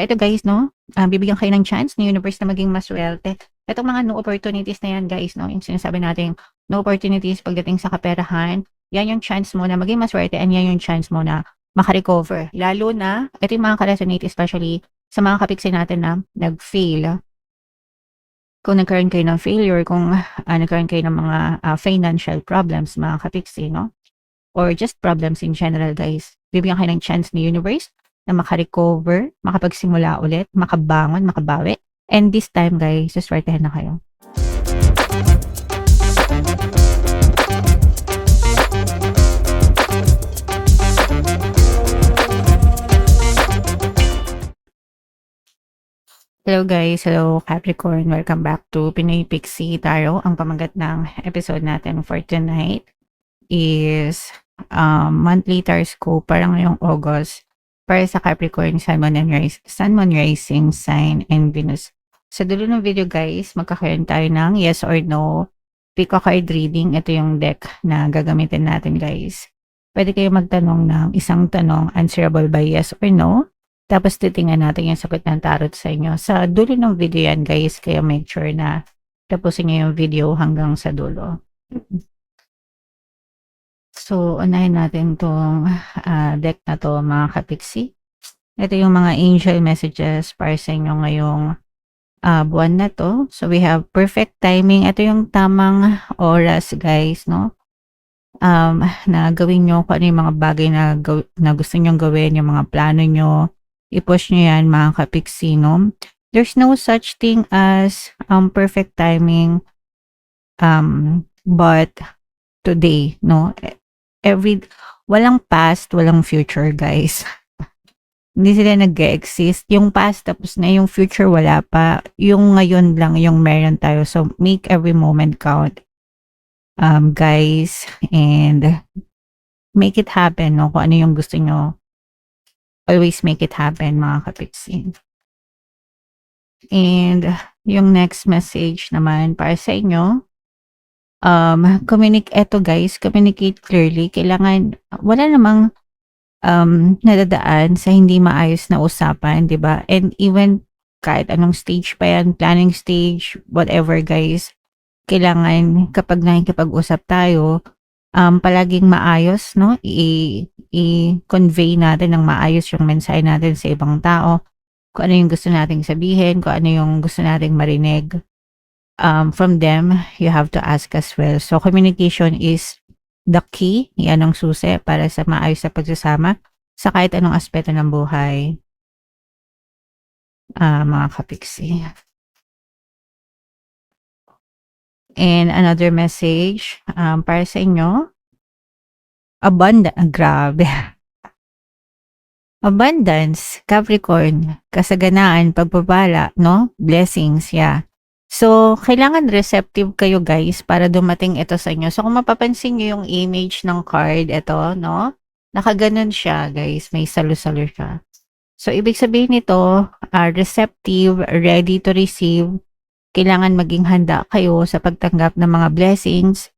So ito guys, no, bibigyan kayo ng chance ni universe na maging maswerte. Itong mga no opportunities na yan guys, no, yung sinasabi natin, no opportunities pagdating sa kaperahan, yan yung chance mo na maging maswerte and yan yung chance mo na makarecover. Lalo na, ito yung mga ka-resonate especially sa mga kapiksi natin na nag-fail. Kung nagkaroon kayo ng failure, kung nagkaroon kayo ng mga financial problems, mga kapiksi, no? Or just problems in general, guys. Bibigyan kayo ng chance ni universe na makarecover, makapagsimula ulit, makabangon, makabawi. And this time, guys, suswertehan na kayo. Hello guys, hello Capricorn, welcome back to Pinoy Pixie Tarot. Ang pamagat ng episode natin for tonight is monthly horoscope para ngayong August para sa Capricorn, Sun, Moon, Rising, Sign, and Venus. Sa dulo ng video guys, magkakaroon tayo ng yes or no pick a card reading. Ito yung deck na gagamitin natin guys. Pwede kayo magtanong ng isang tanong answerable by yes or no. Tapos titingnan natin yung sagot ng tarot sa inyo. Sa dulo ng video yan guys, kaya make sure na tapusin nyo yung video hanggang sa dulo. So, unahin natin tong deck na to mga kapiksi. Ito yung mga angel messages para sa inyo ngayong buwan na to. So, we have perfect timing. Ito yung tamang oras guys, no? Na gawin nyo kung ano yung mga bagay na gusto nyo gawin, yung mga plano nyo. I-push nyo yan mga kapiksi, no? There's no such thing as perfect timing, but today, no? Walang past, walang future, guys. Hindi sila nag-exist. Yung past tapos na, yung future wala pa. Yung ngayon lang yung meron tayo. So, make every moment count, guys. And make it happen, no? Kung ano yung gusto nyo. Always make it happen, mga kapiksi. And yung next message naman para sa inyo, communicate clearly. Kailangan, wala namang nadadaan sa hindi maayos na usapan, di ba? And even kahit anong stage pa yan, planning stage, whatever guys, kailangan kapag nakikipag-usap tayo, palaging maayos, no? I-convey natin ng maayos yung mensahe natin sa ibang tao. Kung ano yung gusto nating sabihin, kung ano yung gusto nating marinig. From them, you have to ask as well. So, communication is the key. Yan ang susi para sa maayos na pagsasama sa kahit anong aspeto ng buhay. Mga kapiksi. And another message para sa inyo. Grabe. Abundance, Capricorn, kasaganaan, pagpapala, no? Blessings, yeah. So, kailangan receptive kayo guys para dumating ito sa inyo. So, kung mapapansin nyo yung image ng card, ito, no? Nakaganon siya guys, may salo-salo siya. So, ibig sabihin nito, receptive, ready to receive. Kailangan maging handa kayo sa pagtanggap ng mga blessings.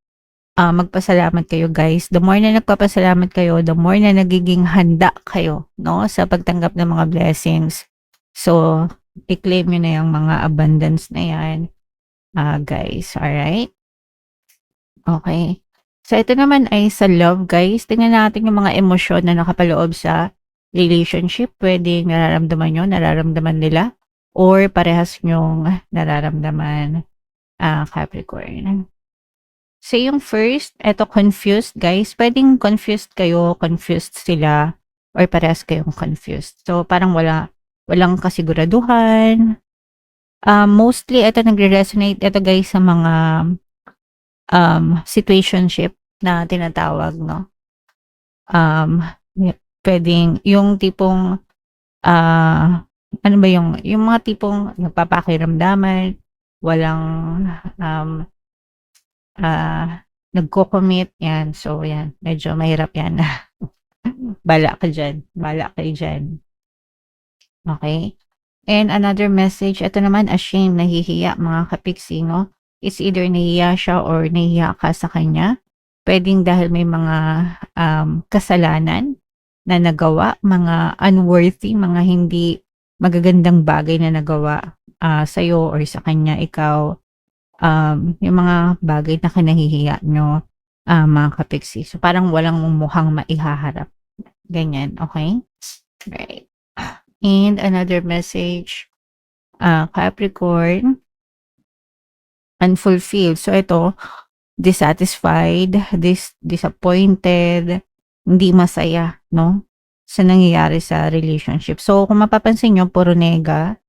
Magpasalamat kayo guys. The more na nagpapasalamat kayo, the more na nagiging handa kayo, no, sa pagtanggap ng mga blessings. So, i-claim nyo na yung mga abundance na yan, guys. Alright? Okay. So, ito naman ay sa love, guys. Tingnan natin yung mga emosyon na nakapaloob sa relationship. Pwede nararamdaman nila, or parehas nyong nararamdaman, Capricorn. So, yung first, eto confused, guys. Pwedeng confused kayo, confused sila, or parehas kayong confused. So, parang walang kasiguraduhan. Mostly, eto nagre-resonate, eto guys, sa mga situationship na tinatawag, no? Pwedeng, yung tipong, ano ba yung mga tipong nagpapakiramdaman, walang, nagko-commit, yan. So, yan. Medyo mahirap yan. Bala kayo dyan. Okay? And another message, ito naman, ashamed, nahihiya, mga kapiksi, no? It's either nahihiya siya or nahihiya ka sa kanya. Pwedeng dahil may mga kasalanan na nagawa, mga unworthy, mga hindi magagandang bagay na nagawa sa'yo or sa kanya, ikaw, yung mga bagay na kinahihiya nyo, mga kapiksi. So, parang walang mukhang maihaharap. Ganyan, okay? Right. And another message, Capricorn, unfulfilled. So, ito, dissatisfied, disappointed, hindi masaya, no? Sa nangyayari sa relationship. So, kung mapapansin nyo, puro nega.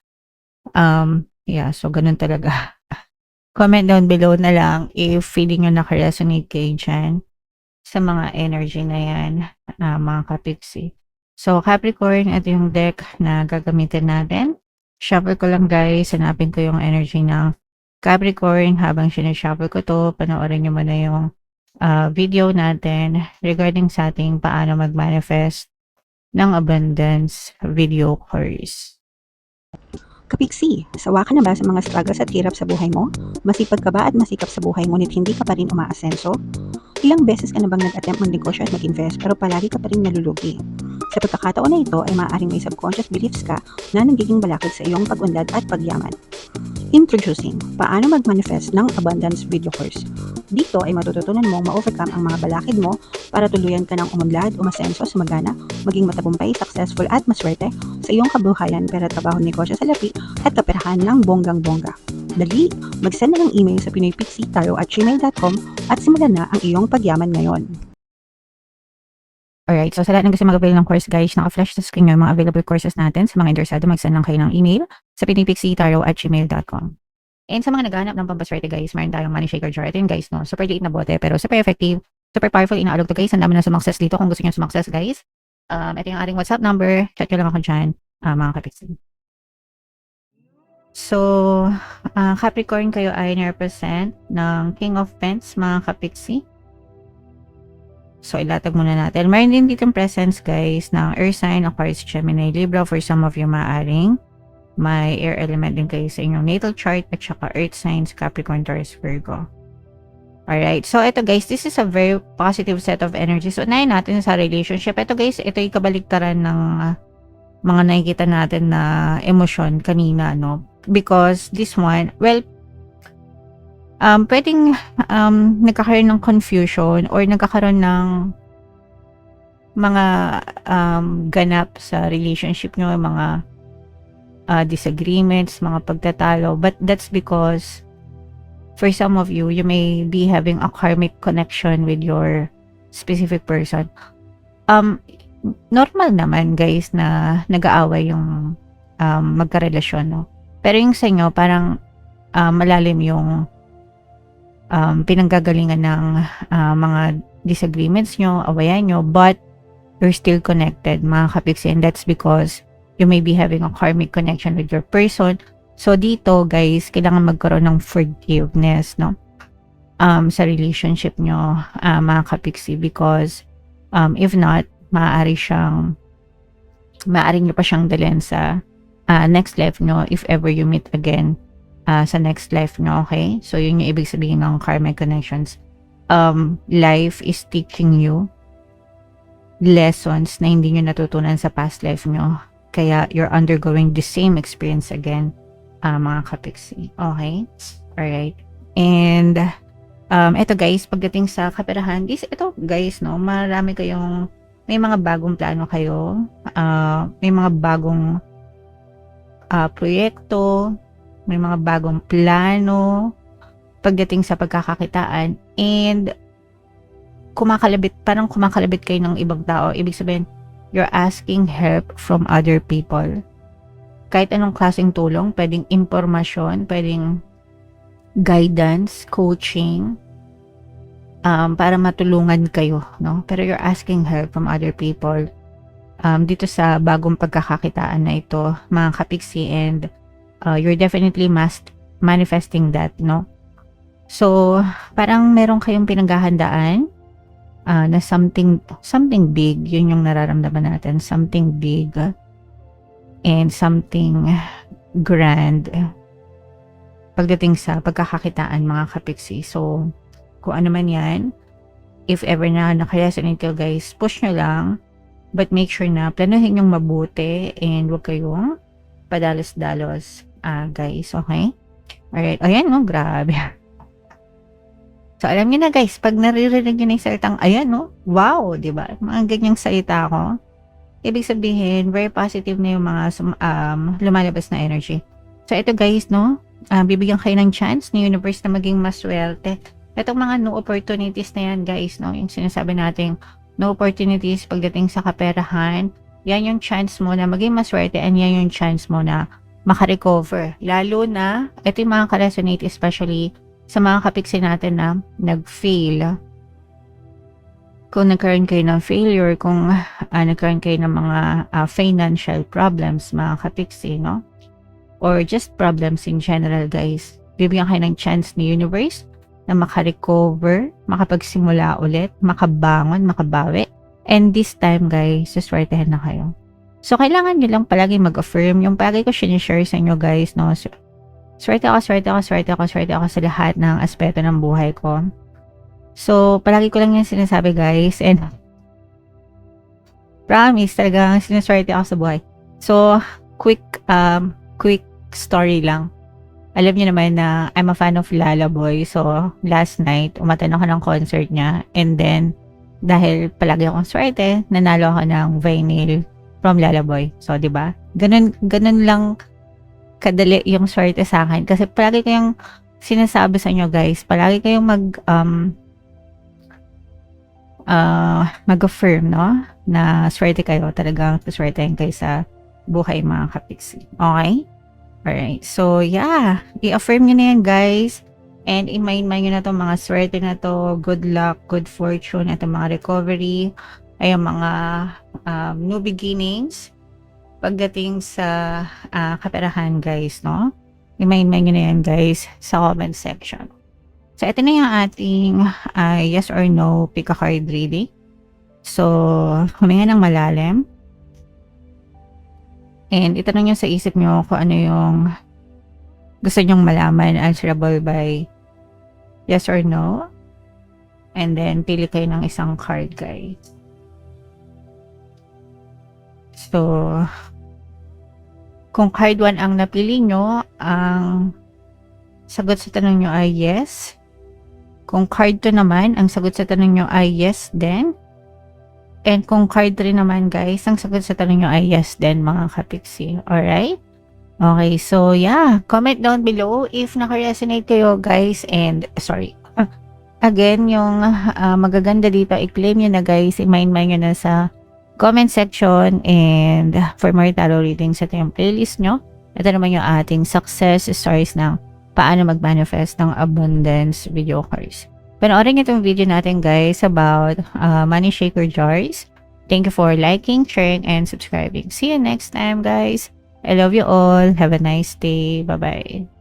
Yeah, so ganun talaga. Comment down below na lang if feeling nyo naka-resonate kayo dyan sa mga energy na yan, mga kapiksi. So, Capricorn, ito yung deck na gagamitin natin. Shuffle ko lang guys, hanapin ko yung energy ng Capricorn. Habang sinashuffle ko to, panoorin nyo muna yung video natin regarding sa ating paano mag-manifest ng abundance video course. Kapiksi, sawa ka na ba sa mga struggles at hirap sa buhay mo? Masipag ka ba at masikap sa buhay ngunit hindi ka pa rin umaasenso? Ilang beses ka na bang nag-attempt mag-negosyo at mag-invest pero palagi ka pa rin nalulugi? Sa pagkakataon na ito ay maaaring may subconscious beliefs ka na nagiging balakid sa iyong pag-unlad at pagyaman. Introducing, paano mag-manifest ng abundance video course. Dito ay matututunan mong ma-overcome ang mga balakid mo para tuluyan ka ng umunlad, umasenso, sumagana, maging matagumpay, successful at maswerte sa iyong kabuhayan, pera, trabaho, negosyo sa lapi at kaperahan ng bonggang-bongga. Dali, mag-send na ng email sa pinoypixie@gmail.com at simulan na ang iyong pagyaman ngayon. Alright, so sa lahat ng gusto mag-avail ng course guys, naka-flash sa screen yung mga available courses natin. Sa mga interesado, mag-send lang kayo ng email sa pinoypixie@gmail.com. And sa mga naghahanap ng pampaswerte guys, meron tayong money shaker jar. Ito yung guys, no? Super liit na bote, pero super effective, super powerful, inaalog to guys. Ang dami na sumakses dito kung gusto nyo sumakses guys. Ito yung ating WhatsApp number. Chat nyo lang ako dyan, mga kapiksi. So, Capricorn, kayo ay na-represent ng King of Pentacles, mga kapiksi. So, ilatag muna natin. Mayroon din dito presence, guys, ng Earth sign, Aquarius, Gemini, Libra. For some of you, maaring may air element din kayo sa inyong natal chart at saka Earth signs, Capricorn, Taurus, Virgo. Alright. So, ito guys, this is a very positive set of energy. So, unahin natin sa relationship. Ito guys, ito yung kabaligtaran ng mga nakikita natin na emosyon kanina, no? Because this one, well, pwedeng nagkakaroon ng confusion or nagkakaroon ng mga ganap sa relationship nyo, mga disagreements, mga pagtatalo. But that's because for some of you, you may be having a karmic connection with your specific person. Normal naman guys na nag-aaway yung magkarelasyon, no? Pero yung sa inyo, parang malalim yung pinanggagalingan ng mga disagreements nyo, awayan nyo, but you're still connected, mga kapiksi, and that's because you may be having a karmic connection with your person. So, dito, guys, kailangan magkaroon ng forgiveness, no? Sa relationship nyo, mga kapiksi, because if not, maaari nyo pa siyang dalhin sa next life nyo if ever you meet again sa next life nyo, okay? So, yun yung ibig sabihin ng karmic connections. Life is teaching you lessons na hindi nyo natutunan sa past life nyo. Kaya, you're undergoing the same experience again, mga kapiksi. Okay? Alright. And, eto guys, pagdating sa kaperahan, ito guys, no, may mga bagong plano kayo, may mga bagong proyekto, may mga bagong plano pagdating sa pagkakakitaan, and parang kumakalabit kayo ng ibang tao. Ibig sabihin, you're asking help from other people. Kahit anong klaseng tulong, pwedeng impormasyon, pwedeng guidance, coaching, para matulungan kayo, no? Pero you're asking help from other people dito sa bagong pagkakakitaan na ito, mga kapiksi, and you're definitely manifesting that, no? So, parang meron kayong pinaghahandaan na something big, yun yung nararamdaman natin, something big and something grand pagdating sa pagkakakitaan, mga kapiksi. So, kung ano man yan, if ever na nakaresonate kayo guys, push nyo lang, but make sure na planuhin yung mabuti and huwag kayong padalos-dalos, guys, okay? Alright, ayan, no, grabe. So, alam niyo na guys, pag naririnig niyo na yung salitang, ayan, no, wow, di ba? Mga ganyang salita ko, ibig sabihin, very positive na yung mga lumalabas na energy. So, ito guys, no, bibigyan kayo ng chance ni universe na maging maswerte. Itong mga no opportunities na yan, guys, no, yung sinasabi natin, no opportunities pagdating sa kaperahan, yan yung chance mo na maging maswerte and yan yung chance mo na makarecover. Lalo na, ito yung mga ka-resonate especially sa mga kapiksi natin na nag-fail. Kung nagkaroon kayo ng failure, kung nagkaroon kayo ng mga financial problems, mga kapiksi, no? Or just problems in general, guys. Bibigyan kayo ng chance ni universe na makarecover, makapagsimula ulit, makabangon, makabawi. And this time, guys, suswertehan na kayo. So, kailangan nyo lang palagi mag-affirm. Yung palagi ko sinishare sa inyo, guys, no? Swerte ako sa lahat ng aspeto ng buhay ko. So, palagi ko lang yung sinasabi, guys. And, promise, talagang sinaswerte ako sa buhay. So, quick story lang. Alam niyo naman na I'm a fan of Lalaboy. So, last night, umatan ako ng concert niya. And then, dahil palagi akong swerte, nanalo ako ng vinyl from Lalaboy. So, di ba? Ganun lang kadali yung swerte sa akin. Kasi palagi kayong sinasabi sa inyo, guys, palagi kayong mag-affirm, no? Na swerte kayo. Talagang swertein kayo sa buhay, mga kapiksi. Okay? Alright. So, yeah. I-affirm nyo na yan, guys. And i-mind nyo na to mga swerte na to. Good luck, good fortune, itong mga recovery, ay mga new beginnings pagdating sa kaperahan, guys, no? I-mind nyo na yan, guys, sa comment section. So, ito na yung ating yes or no pick a card reading. So, huminga ng malalim. And itanong nyo sa isip nyo kung ano yung gusto nyong malaman, answerable by yes or no. And then, pili kayo ng isang card, guys. So, kung card 1 ang napili nyo, ang sagot sa tanong nyo ay yes. Kung card 2 naman, ang sagot sa tanong nyo ay yes din. And kung card 3 naman, guys, ang sagot sa tanong nyo ay yes din, mga kapiksi. Alright? Okay, so yeah. Comment down below if naka-resonate kayo, guys. And, sorry. Again, yung magaganda dito, i-claim nyo na, guys. I-mind nyo na sa comment section. And for more tarot readings, ito yung playlist nyo. Ito naman yung ating success stories ng paano mag-manifest ng abundance video cards. Panoorin itong video natin, guys, about money shaker jars. Thank you for liking, sharing, and subscribing. See you next time, guys. I love you all. Have a nice day. Bye-bye.